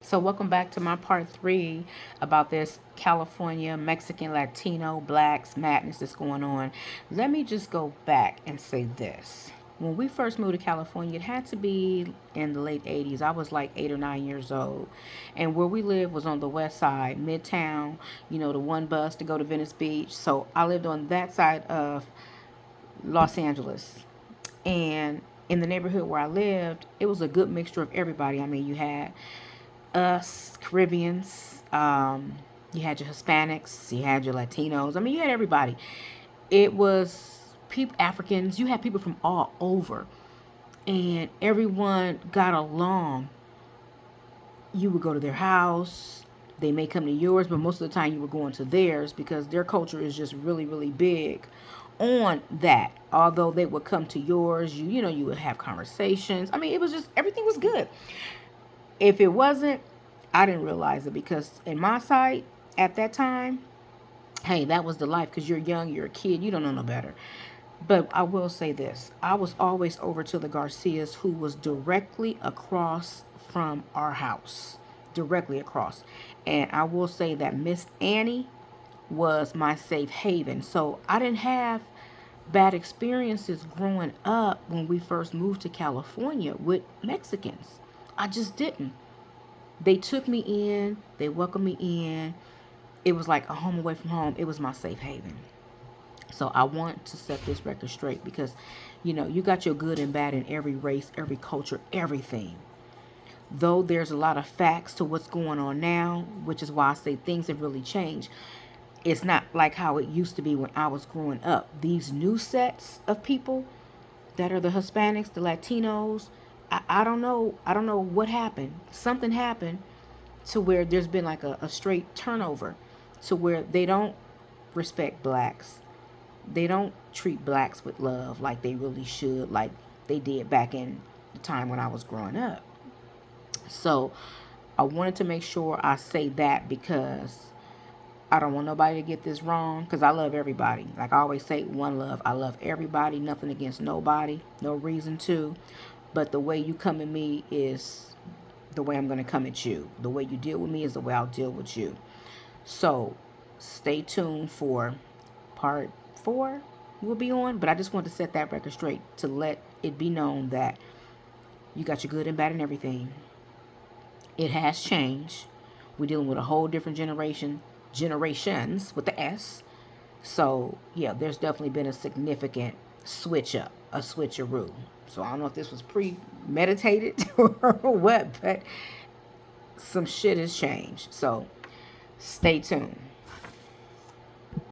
So welcome back to my part 3 about this California Mexican Latino blacks madness that's going on. Let me just go back and say this. When we first moved to California, it had to be in the late 80s. I was like 8 or 9 years old. And where we lived was on the west side, Midtown, the one bus to go to Venice Beach. So I lived on that side of Los Angeles. And in the neighborhood where I lived, it was a good mixture of everybody. I mean, you had us Caribbeans, you had your Hispanics, you had your Latinos. I mean, you had everybody. It was people, Africans. You had people from all over, and everyone got along. You would go to their house. They may come to yours, but most of the time you were going to theirs because their culture is just really, really big on that. Although they would come to yours, you would have conversations. I mean, it was just everything was good. If it wasn't, I didn't realize it because in my sight at that time, hey, that was the life because you're young, you're a kid, you don't know no better. But I will say this, I was always over to the Garcias, who was directly across from our house, directly across. And I will say that Miss Annie was my safe haven. So I didn't have bad experiences growing up when we first moved to California with Mexicans. I just didn't. They took me in, they welcomed me in. It was like a home away from home. It was my safe haven. So I want to set this record straight because, you got your good and bad in every race, every culture, everything. Though there's a lot of facts to what's going on now, which is why I say things have really changed. It's not like how it used to be when I was growing up. These new sets of people that are the Hispanics, the Latinos, I don't know. I don't know what happened. Something happened to where there's been like a straight turnover to where they don't respect blacks. They don't treat blacks with love like they really should, like they did back in the time when I was growing up. So I wanted to make sure I say that because I don't want nobody to get this wrong because I love everybody. Like I always say, one love. I love everybody, nothing against nobody, no reason to. But the way you come at me is the way I'm going to come at you. The way you deal with me is the way I'll deal with you. So stay tuned for part 4 we'll be on. But I just want to set that record straight to let it be known that you got your good and bad and everything. It has changed. We're dealing with a whole different generations with the S. So yeah, there's definitely been a significant switch up, a switcheroo. So I don't know if this was premeditated or what, but some shit has changed. So stay tuned.